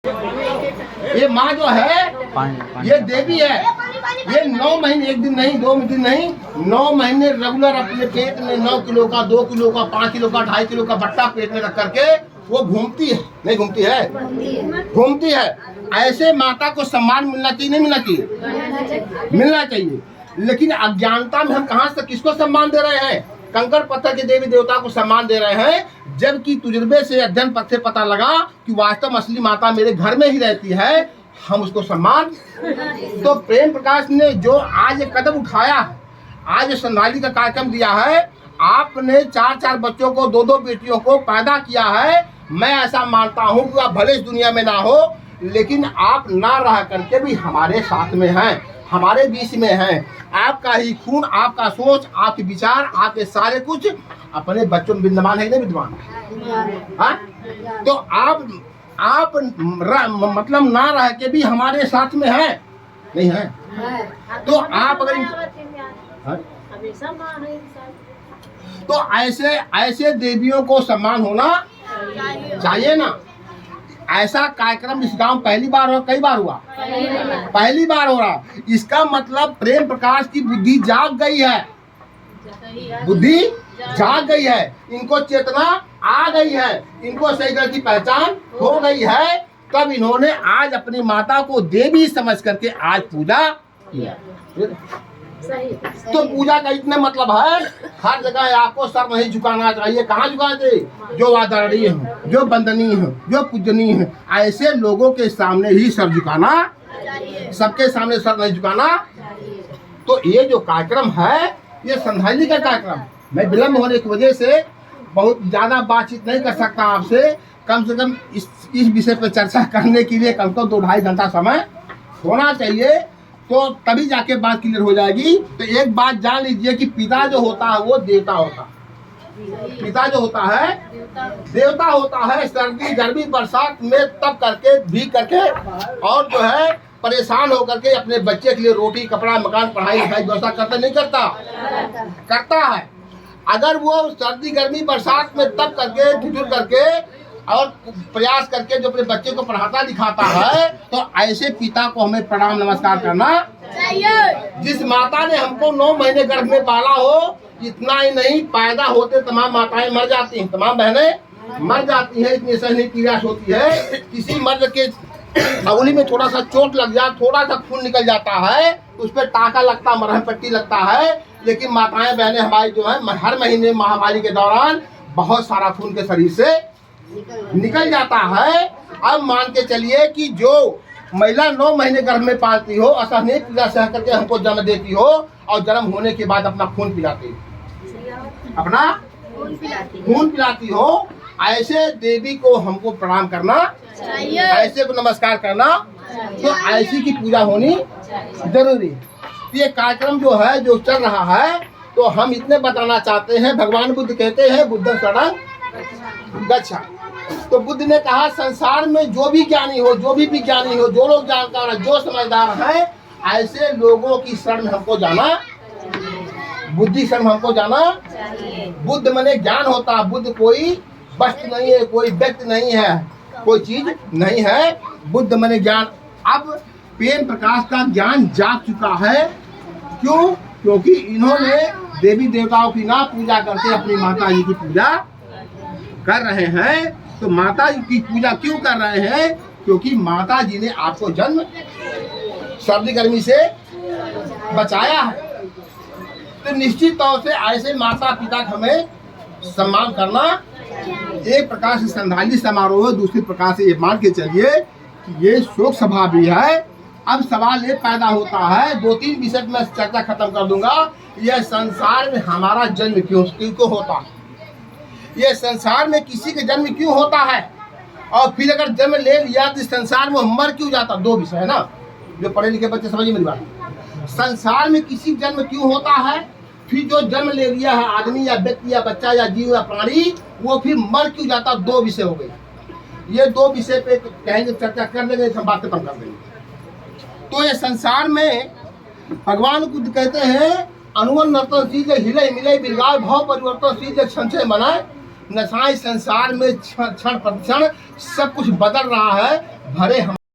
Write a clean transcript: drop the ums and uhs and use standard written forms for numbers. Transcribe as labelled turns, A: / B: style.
A: ये माँ जो है ये देवी है। ये 9 महीने, एक दिन नहीं 2 दिन नहीं, 9 महीने रेगुलर अपने पेट में 9 किलो का, 2 किलो का, 5 किलो का, 2.5 किलो का बट्टा पेट में रख करके वो घूमती है। नहीं घूमती है? घूमती है। ऐसे माता को सम्मान मिलना चाहिए, नहीं मिलना चाहिए? मिलना चाहिए। लेकिन अज्ञानता में हम कहाँ से किसको सम्मान दे रहे हैं? कंकड़ पत्थर के देवी देवता को सम्मान दे रहे हैं, जबकि तजुर्बे से अध्ययन पथ से पता लगा कि वास्तव में असली माता मेरे घर में ही रहती है। हम उसको सम्मान। तो प्रेम प्रकाश ने जो आज एक कदम उठाया, आज संधाली का कार्यक्रम दिया है, आपने 4-4 बच्चों को, 2-2 बेटियों को पैदा किया है। मैं ऐसा मानता हूँ कि आप भले इस दुनिया में ना हो, लेकिन आप ना रह करके भी हमारे साथ में हैं, हमारे बीच में हैं। आपका ही खून, आपका सोच, आपके विचार, आपके सारे कुछ अपने बच्चों में विद्यमान है, नहीं विद्यमान? हाँ? तो आप मतलब ना रह के भी हमारे साथ में है, नहीं है? तो आप अगर तो ऐसे देवियों को सम्मान होना चाहिए ना। ऐसा कार्यक्रम इस गांव पहली बार हुआ, कई बार हुआ? पहली बार हो रहा। इसका मतलब प्रेम प्रकाश की बुद्धि जाग गई है, बुद्धि जाग गई है, इनको चेतना आ गई है, इनको सही गलत की पहचान हो गई है। तब इन्होंने आज अपनी माता को देवी समझ करके आज पूजा किया। तो पूजा का इतना मतलब है, हर जगह आपको सर नहीं झुकाना चाहिए। कहाँ झुकाए थे? जो आदरणीय है, जो वंदनीय है, जो पूजनीय है, ऐसे लोगों के सामने ही सर झुकाना, सबके सामने सर नहीं झुकाना। तो ये जो कार्यक्रम है, ये संधाली का कार्यक्रम। मैं विलम्ब होने की वजह से बहुत ज़्यादा बातचीत नहीं कर सकता आपसे। कम से कम इस विषय पर चर्चा करने के लिए कम से कम 2-2.5 घंटा समय होना चाहिए, तो तभी जाके बात क्लियर हो जाएगी। तो एक बात जान लीजिए कि पिता जो होता है वो देवता होता है। पिता जो होता है देवता होता है। सर्दी गर्मी बरसात में तब करके भी करके और जो है परेशान होकर के अपने बच्चे के लिए रोटी, कपड़ा, मकान, पढ़ाई लिखाई व्यवस्था करता नहीं करता? करता है। अगर वो सर्दी गर्मी बरसात में तब करके ठिठुर करके और प्रयास करके जो अपने बच्चे को पढ़ाता लिखाता है, तो ऐसे पिता को हमें प्रणाम नमस्कार करना चाहिए। जिस माता ने हमको 9 महीने गर्भ में पाला हो, इतना ही नहीं, पैदा होते तमाम माताएं मर जाती हैं, तमाम बहनें मर जाती हैं। इतनी सहनीय क्रिया होती है। किसी मर्द के अंगुली में थोड़ा सा चोट लग जाए, थोड़ा सा खून निकल जाता है, उस पर टाका लगता, मरहम पट्टी लगता है। लेकिन माताएं बहनें हमारी जो है हर महीने महामारी के दौरान बहुत सारा खून के शरीर से निकल जाता है। अब मान के चलिए कि जो महिला 9 महीने गर्भ में पालती हो, असहनीय पीड़ा सह करके हमको जन्म देती हो और जन्म होने के बाद अपना खून पिलाती हो, अपना खून पिलाती हो, ऐसे देवी को हमको प्रणाम करना चाहिए, ऐसे को नमस्कार करना। तो ऐसी की पूजा होनी जरूरी। ये कार्यक्रम जो है जो चल रहा है, तो हम इतने बताना चाहते हैं। भगवान बुद्ध कहते हैं बुद्धं शरणं गच्छ। तो बुद्ध ने कहा संसार में जो भी ज्ञानी हो, जो भी विज्ञानी हो, जो लोग जानकार है, जो समझदार है, ऐसे लोगों की शरण में हमको जाना, बुद्धि शरण में हमको जाना। बुद्ध माने ज्ञान होता। बुद्ध कोई वस्तु नहीं है, कोई व्यक्ति नहीं है, कोई चीज नहीं है। बुद्ध माने ज्ञान। अब प्रेम प्रकाश का ज्ञान जाग चुका है। क्यों? क्योंकि इन्होंने देवी देवताओं की ना पूजा करके अपनी माता जी की पूजा कर रहे हैं। तो माता जी की पूजा क्यों कर रहे हैं? क्योंकि माता जी ने आपको जन्म सर्दी गर्मी से बचाया है। तो निश्चित तौर से ऐसे माता पिता का हमें सम्मान करना। एक प्रकार से श्रद्धांजलि समारोह है, दूसरी प्रकार से ये मान के चलिए कि ये शोक सभा भी है। अब सवाल ये पैदा होता है, 2-3 विषय में चर्चा खत्म कर दूंगा। यह संसार में हमारा जन्म क्यों होता है? ये संसार में किसी के जन्म क्यों होता है? और फिर अगर जन्म ले लिया तो संसार में मर क्यों जाता? 2 विषय है ना, जो पढ़े लिखे बच्चे समझिए मेरी बात। संसार में किसी जन्म क्यों होता है? फिर जो जन्म ले लिया है आदमी या व्यक्ति या बच्चा या जीव या प्राणी, वो फिर मर क्यों जाता? 2 विषय हो गए। ये 2 विषय पे कहेंगे, चर्चा कर लेंगे, हम बात खत्म कर देंगे। तो ये संसार में भगवान बुद्ध कहते हैं अनुवन नर्तनशील हिले मिले बिरगाए भाव परिवर्तनशील संशय मनाए नशाएं। संसार में क्षण प्रतिक्षण सब कुछ बदल रहा है, भरे हम